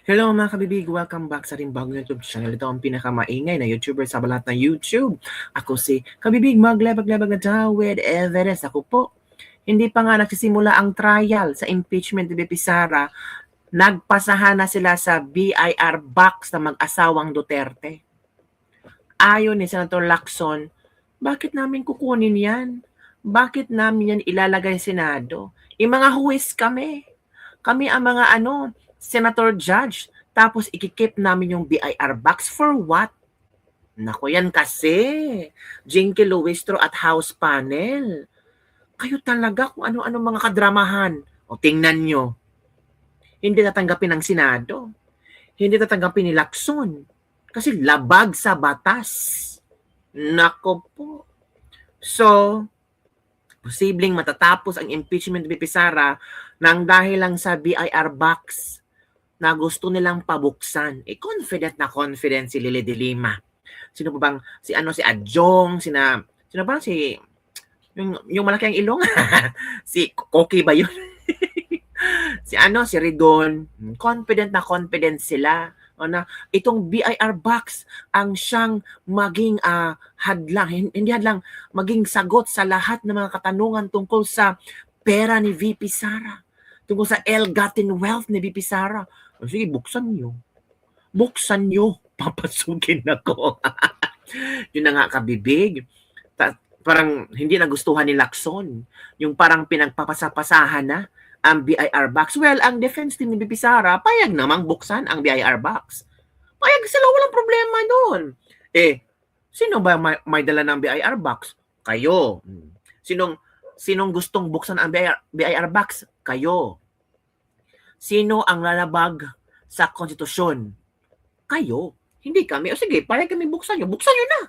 Hello mga kabibig! Welcome back sa ating bagong YouTube channel. Ito ang pinakamaingay na YouTuber sa balat ng YouTube. Ako si Kabibig, maglebag-lebag na daw with Everest. Ako po, hindi pa nga nagsisimula ang trial sa impeachment ni BP Sara. Nagpasahan na sila sa BIR box na mag-asawang Duterte. Ayon ni Senator Lacson, bakit namin kukunin yan? Bakit namin yan ilalagay sa Senado? Mga huwis kami. Kami ang mga Senator Judge, tapos ikikip namin yung BIR box for what? Nako yan kasi, Jinky Luistro at House Panel. Kayo talaga kung ano-ano mga kadramahan. O tingnan nyo, hindi tatanggapin ng Senado. Hindi tatanggapin ni Lacson. Kasi labag sa batas. Nako po. So, posibleng matatapos ang impeachment ni BP Sara nang dahil lang sa BIR box na gusto nilang pabuksan. Confident si Lily de Lima. Sino pa bang, si Adjong, sino ba si, yung malaki ang ilong? Si Koki ba yun? si Ridon. Confident sila. Na itong BIR box ang siyang maging hadlang, hindi hadlang, maging sagot sa lahat ng mga katanungan tungkol sa pera ni VP Sara, tungkol sa ill-gotten wealth ni VP Sara. Sige, buksan nyo, papasukin ako. Yun na nga kabibig. Parang hindi nagustuhan ni Lacson, yung parang pinagpapasapasahan na ang BIR box. Well, ang defense team ni BP Sara, payag namang buksan ang BIR box. Payag sila, walang problema doon. Sino ba may dala ng BIR box? Kayo. Sinong gustong buksan ang BIR box? Kayo. Sino ang lalabag sa konstitusyon? Kayo. Hindi kami. O sige, payag kami buksan nyo. Buksan nyo na.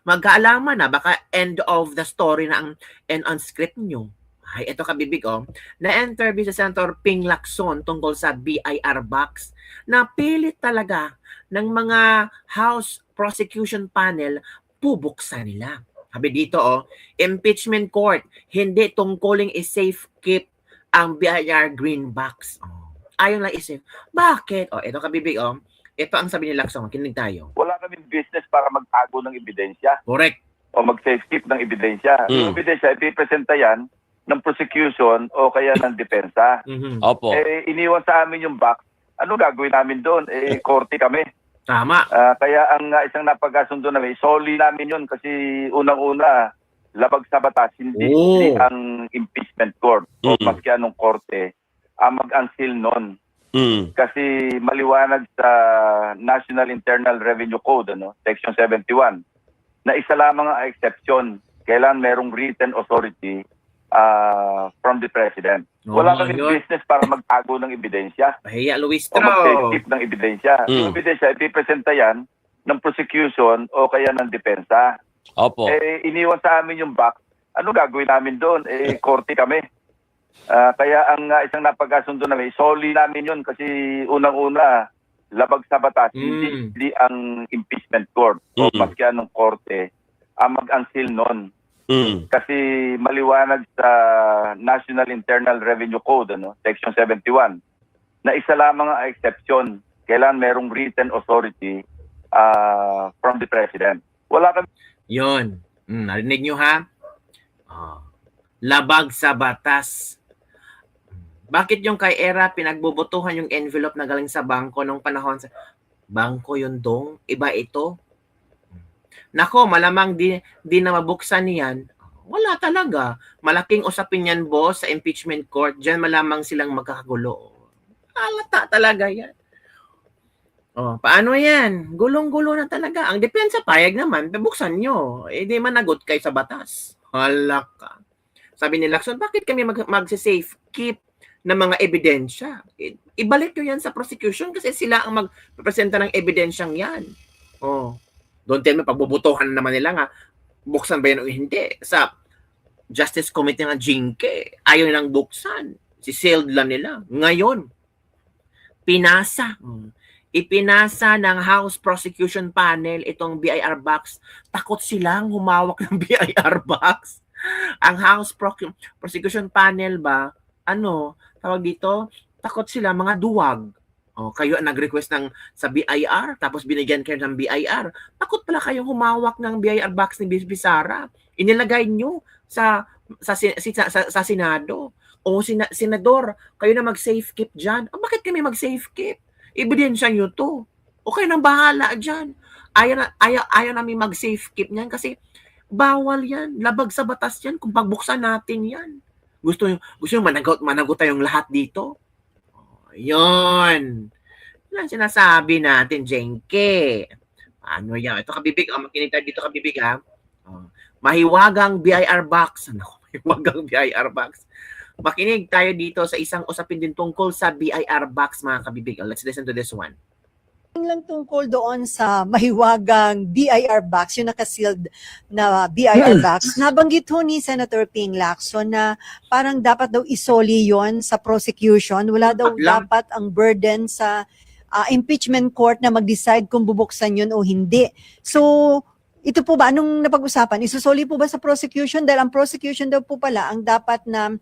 Magkaalaman na. Baka end of the story na ang end on script nyo. Ay, ito kabibig na-interview sa Senator Ping Lacson tungkol sa BIR box na pilit talaga ng mga House Prosecution Panel pubuksan nila. Sabi dito impeachment court, hindi tungkuling i-safe keep ang BIR green box. Ayon lang isip. Bakit? Ito kabibig ito ang sabi ni Lacson. Kinig tayo. Wala kaming business para magtago ng ebidensya. Correct. O mag-safe keep ng ebidensya. Yung ebidensya, ipipresenta yan ng prosecution o kaya ng depensa. Opo. Iniwan sa amin yung box. Ano gagawin namin doon? Korte kami. Tama. Kaya ang isang napagkasundo namin, soli namin yun kasi unang-una, labag sa batas, hindi ang impeachment court o maski anong korte ang mag-unseal nun. Kasi maliwanag sa National Internal Revenue Code, Section 71, na isa lamang ang exception, kailan merong written authority from the President. Wala kaming business para magtago ng ebidensya. Pahiya, Luistro. O mag-safe ng ebidensya. Yung ebidensya, ipipresenta yan ng prosecution o kaya ng depensa. Opo. Iniwan sa amin yung box. Ano gagawin namin doon? Korte kami. Kaya ang isang napagkasundo namin, soli namin yun kasi unang-una, labag sa batas, hindi ang impeachment court o maski anong korte ang mag-unseal nun. Kasi maliwanag sa National Internal Revenue Code, Section 71, na isa lamang ang exception, kailan merong written authority from the President. Wala kami. Yun. Narinig nyo ha? Labag sa batas. Bakit yung kay Era pinagbubutuhan yung envelope na galing sa bangko nung panahon sa bangko yun dong? Iba ito? Nako, malamang di na mabuksan niyan. Wala talaga. Malaking usapin yan, boss, sa impeachment court. Diyan malamang silang magkakagulo. Halata talaga yan. Paano yan? Gulong-gulo na talaga. Ang depensa, payag naman. Buksan nyo. Di managot kayo sa batas. Halaka. Sabi ni Lacson, bakit kami mag-safe keep ng mga ebidensya? Ibalik nyo yan sa prosecution kasi sila ang magpresenta ng ebidensyang yan. Don't tell me, pagbubutuhan naman nila nga, buksan ba yan o hindi? Sa Justice Committee ng Jinke, ayaw nilang buksan. Si-sealed lang nila. Ngayon, ipinasa ng House Prosecution Panel itong BIR box. Takot silang humawak ng BIR box. Ang House Prosecution Panel ba, tawag dito, takot sila mga duwag. O, kayo ang nag-request sa BIR, tapos binigyan kayo ng BIR. Takot pala kayong humawak ng BIR box ni BP Sara. Inilagay nyo sa Senado. O senador, kayo na mag-safe keep dyan. O, bakit kami mag-safe keep? Ebidensya nyo to. O kayo nang bahala dyan. Ayaw namin mag-safe keep niyan kasi bawal yan. Labag sa batas yan kung pagbuksan natin yan. Gusto nyo managot tayong lahat dito? Yun. Yan ang sinasabi natin, Jenke. Ano yan? Ito kabibig. Makinig tayo dito kabibig ha. Mahiwagang BIR box. Ano? Mahiwagang BIR box. Makinig tayo dito sa isang usapin din tungkol sa BIR box, mga kabibig. Let's listen to this one. Lang tungkol doon sa mahiwagang BIR box, yung nakasealed na BIR box. Nabanggit ho ni Senator Ping Lacson na parang dapat daw isoli yon sa prosecution. Wala daw dapat ang burden sa impeachment court na mag-decide kung bubuksan yun o hindi. So, ito po ba, anong napag-usapan? Isusoli po ba sa prosecution? Dahil ang prosecution daw po pala ang dapat na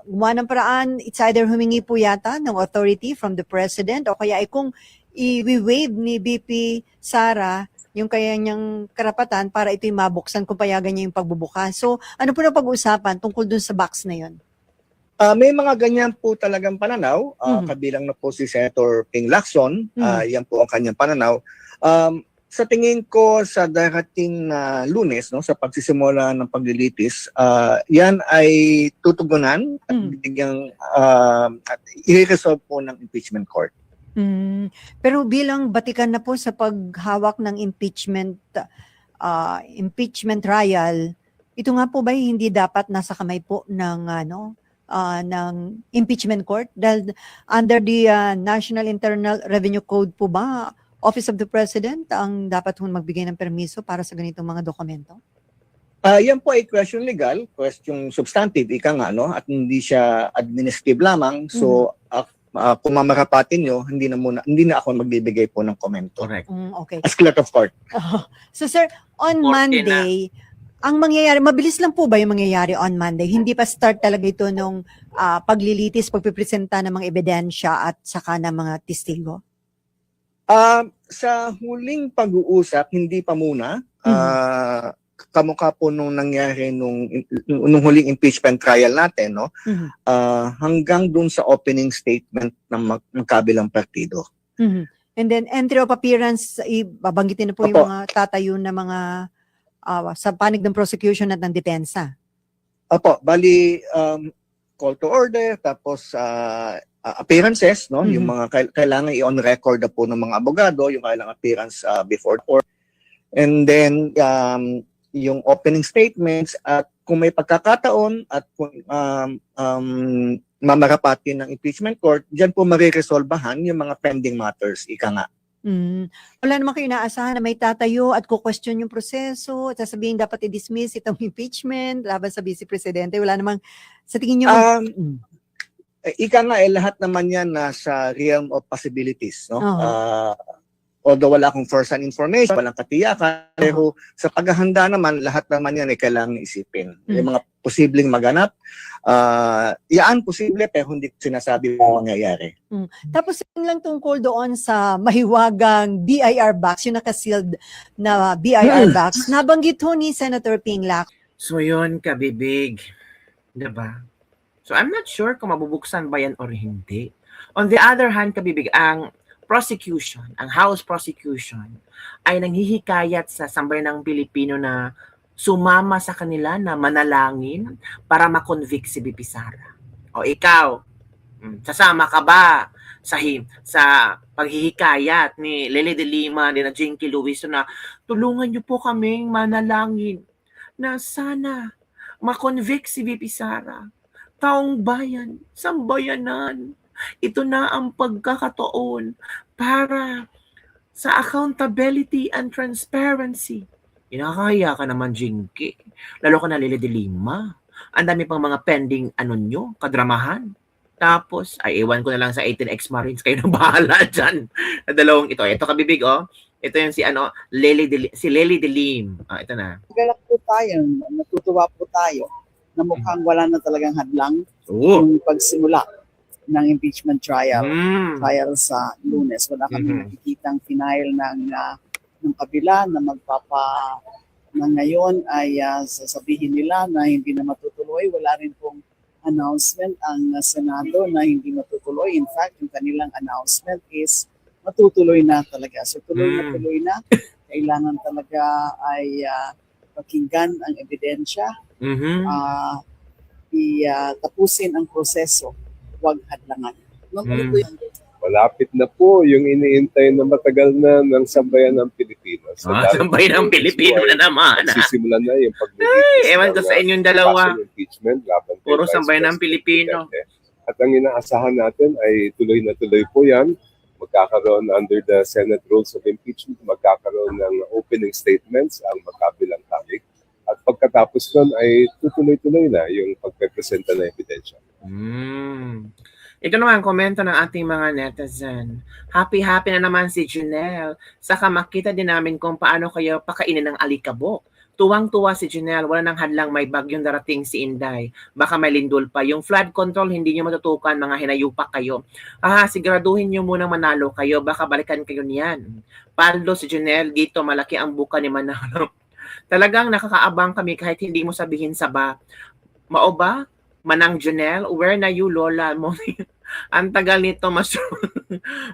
gumawa ng paraan, it's either humingi po yata ng authority from the president o kaya ay kung i-waive ni BP Sara yung kanyang karapatan para ito'y mabuksan kung payagan niya yung pagbubukas. So, ano po na pag-uusapan tungkol dun sa box na yun? May mga ganyan po talagang pananaw, kabilang na po si Senator Ping Lacson, yan po ang kanyang pananaw. Sa tingin ko sa darating na Lunes, no, sa pagsisimula ng paglilitis, yan ay tutugunan at bigyang at i-resolve po ng impeachment court. Pero bilang batikan na po sa paghawak ng impeachment trial, ito nga po ba hindi dapat nasa kamay po ng ng impeachment court dahil under the National Internal Revenue Code po ba Office of the President ang dapat magbigay ng permiso para sa ganitong mga dokumento? Yan po ay question legal, question substantive, ika nga, no? At hindi siya administrative lamang. So, kung mamarapatin nyo, hindi na ako magbibigay po ng komento. Correct. Okay. As clerk of court. So, sir, on Monday, ang mangyayari, mabilis lang po ba yung mangyayari on Monday? Hindi pa start talaga ito nung paglilitis, pagpipresenta ng mga ebidensya at saka ng mga testigo? Sa huling pag-uusap, hindi pa muna. Kamukha po nung nangyari nung huling impeachment trial natin, no? Hanggang dun sa opening statement ng magkabilang partido. And then entry of appearance, babanggitin na po yung mga tatayo na mga sa panig ng prosecution at ng depensa. Opo, bali call to order, tapos appearances, no? Yung mga kailangan i-on record na po ng mga abogado, yung kailangan appearance before court. And then yung opening statements at kung may pagkakataon at kung mamarapatin ng impeachment court, diyan po mariresolbahan yung mga pending matters, ika nga. Wala naman kayo inaasahan na may tatayo at ku-question yung proseso at sasabihin dapat i-dismiss itong impeachment laban sa Vice Presidente. Wala namang sa tingin nyo ika nga lahat naman yan nasa realm of possibilities, no? Although wala akong first-hand information, walang katiyakan, pero sa paghahanda naman, lahat naman yan ay kailangang isipin. Yung mga posibleng maganap, yaan posible, pero hindi sinasabi mo mangyayari. Tapos yun lang tungkol doon sa mahiwagang BIR box, yung nakasealed na BIR box, nabanggit ho ni Senator Ping Lacson. So yun, kabibig. Diba? So I'm not sure kung mabubuksan ba yan or hindi. On the other hand, kabibig, ang prosecution, ang House prosecution, ay nanghihikayat sa sambayanang Pilipino na sumama sa kanila na manalangin para makonvict si BP Sara. O ikaw, sasama ka ba sa paghihikayat ni Lele de Lima, ni na Jinky Luis na tulungan niyo po kaming manalangin na sana makonvict si BP Sara. Taong bayan, sambayanan. Ito na ang pagkakataon para sa accountability and transparency. Inakaya ka naman, Jinky. Lalo ka na Lele de Lima. Ang dami pang mga pending kadramahan. Tapos, ay iwan ko na lang sa 18X Marines. Kayo na bahala dyan. Dalawang ito. Ito kabibig, oh. Ito yung si Lele de Lim. Ito na. Galak po tayo. Natutuwa po tayo na mukhang wala na talagang hadlang Oo. yung pagsimula ng impeachment trial Mm. sa Lunes. Wala kami Mhm. nakikitang final ng kabila na na ngayon ay sasabihin nila na hindi na matutuloy. Wala rin pong announcement ang Senado na hindi matutuloy. In fact, yung kanilang announcement is matutuloy na talaga. So tuloy na tuloy na. Kailangan talaga ay pakinggan ang ebidensya, Mhm. tapusin ang proseso, huwag hadlangan. Ma'am, ano po yung Malapit na po yung iniintay na matagal na ng sambayan ng Pilipino. Sabay ng Pilipino na naman. Nagsisimula na yung paglilitis Ewan ko sa inyong dalawa. kaso ng impeachment laban kay Puro Vice sambayan ng President Pilipino. Duterte. At ang inaasahan natin ay tuloy na tuloy po yan. Magkakaroon under the Senate Rules of Impeachment, magkakaroon ng opening statements ang magkabilang kamig. At pagkatapos nun ay tutuloy-tuloy na yung pagpepresenta na ebidensya. Ito naman, komento ng ating mga netizen. Happy na naman si Janelle. Saka makita din namin kung paano kayo pakainin ng alikabok. Tuwang-tuwa si Janelle. Wala nang hadlang, may bagyong darating si Inday. Baka may lindol pa. Yung flood control, hindi nyo matutukan. Mga hinayupak kayo. Siguraduhin nyo munang manalo kayo. Baka balikan kayo niyan. Paldo si Janelle. Dito, malaki ang buka ni Manalo. Talagang nakakaabang kami kahit hindi mo sabihin sa ba. Mao ba? Manang Janelle, where na you, Lola mo? Ang tagal nito, mas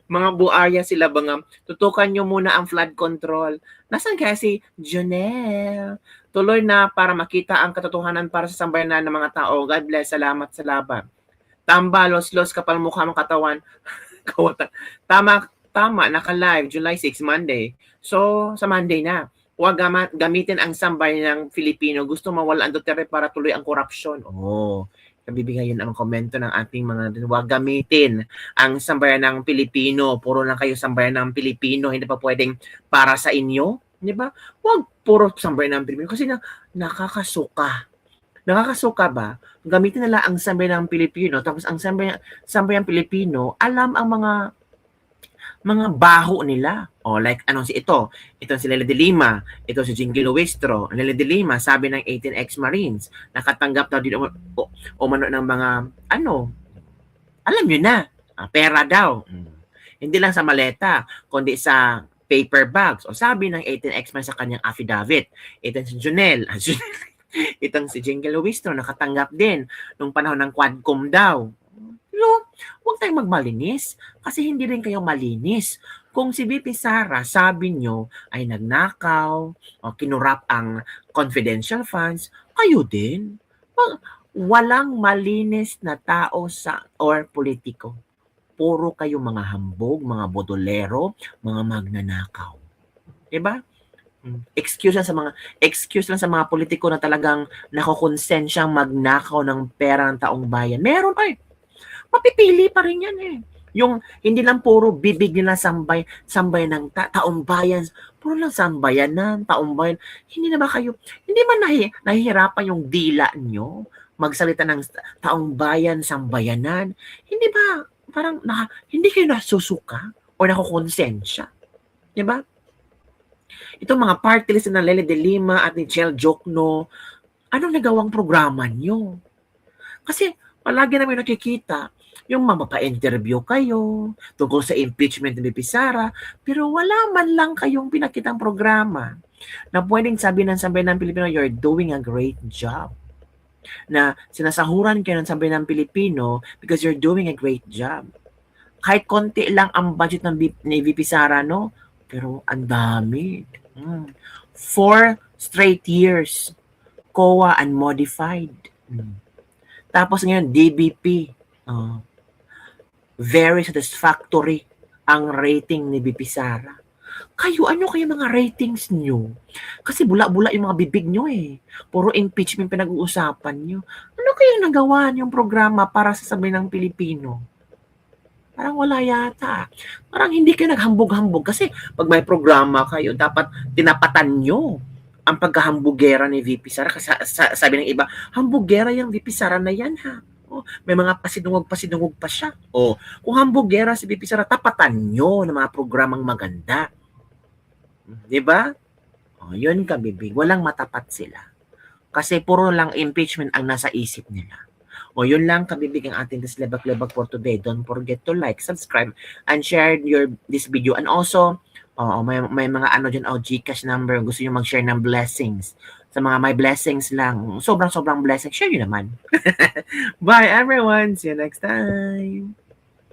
mga buarya sila ba nga? Tutukan nyo muna ang flood control. Nasaan kaya si Janelle? Tuloy na para makita ang katotohanan para sa sambayanan ng mga tao. God bless, salamat sa laban. Tamba, los kapal mukha ng katawan. Tama, naka-live, July 6, Monday. So, sa Monday na. Huwag gamitin ang sambayan ng Filipino. Gusto mawala ang Duterte para tuloy ang korupsyon. Nabibigayin ang komento ng ating mga huwag gamitin ang sambayan ng Pilipino. Puro lang kayo sambayan ng Pilipino. Hindi pa pwedeng para sa inyo. Di ba? Huwag puro sambayan ng Pilipino. Kasi nakakasuka. Nakakasuka ba? Gamitin nila ang sambayan ng Pilipino. Tapos ang sambayan Pilipino, alam ang mga baho nila. Like, si ito? Ito si Lele de Lima. Ito si Jinky Luistro. Lele de Lima, sabi ng 18 ex-Marines, nakatanggap daw dito umano ng mga, alam nyo na, pera daw. Hindi lang sa maleta, kundi sa paper bags. Sabi ng 18 ex-Marines sa kanyang affidavit. Ito si Junel. Itong si Jinky Luistro, nakatanggap din nung panahon ng Quadcom daw. Pero, huwag tayong magmalinis kasi hindi rin kayo malinis. Kung si VP Sara, sabi nyo, ay nagnakaw o kinurap ang confidential funds, kayo din. Walang malinis na tao or politiko. Puro kayo mga hambog, mga bodolero, mga magnanakaw. Diba? Excuse lang sa mga politiko na talagang nakukonsensyang magnakaw ng pera ng taong bayan. Meron ay mapipili pa rin yan eh. Yung hindi lang puro bibig nila sambay ng taong bayan. Puro lang sambayanan, taong bayan. Hindi man nahihirapan yung dila nyo magsalita ng taong bayan, sambayanan. Hindi ba parang hindi kayo nasusuka o nakukonsensya? Diba? Itong mga party list na Lele de Lima at ni Chel Jokno, anong nagawang programa nyo? Kasi palagi namin nakikita yung mapapa-interview kayo tungkol sa impeachment ni VP Sara, pero wala man lang kayong pinakitang programa na pwedeng sabihin ng sambayan ng Pilipino, you're doing a great job. Na sinasahuran kayo ng sambayan ng Pilipino because you're doing a great job. Kahit konti lang ang budget ni VP Sara, no? Pero ang dami. 4 straight years. COA unmodified. Tapos ngayon, DBP. Very satisfactory ang rating ni VP Sara. Kayo, ano kayo mga ratings nyo? Kasi bula-bula yung mga bibig nyo eh. Puro impeachment pinag-uusapan nyo. Ano kayo nagawa yung programa para sa sambayan ng Pilipino? Parang wala yata. Parang hindi kayo naghambog-hambog. Kasi pag may programa kayo, dapat tinapatan nyo ang pagkahambugera ni VP Sara. Kasi sabi ng iba, hambugera yung VP Sara na yan ha. May mga pasidungog pa siya. Kung hambugera si VP Sara, tapatan nyo ng mga programang maganda. Diba? Yun kabibig. Walang matapat sila. Kasi puro lang impeachment ang nasa isip nila. O yun lang, kabibig ang ating Dislebag-lebag for today. Don't forget to like, subscribe, and share this video. And also, may mga ano dyan, Gcash number, gusto nyo mag-share ng blessings. Sa mga may blessings lang, sobrang blessing, share nyo naman. Bye everyone! See you next time!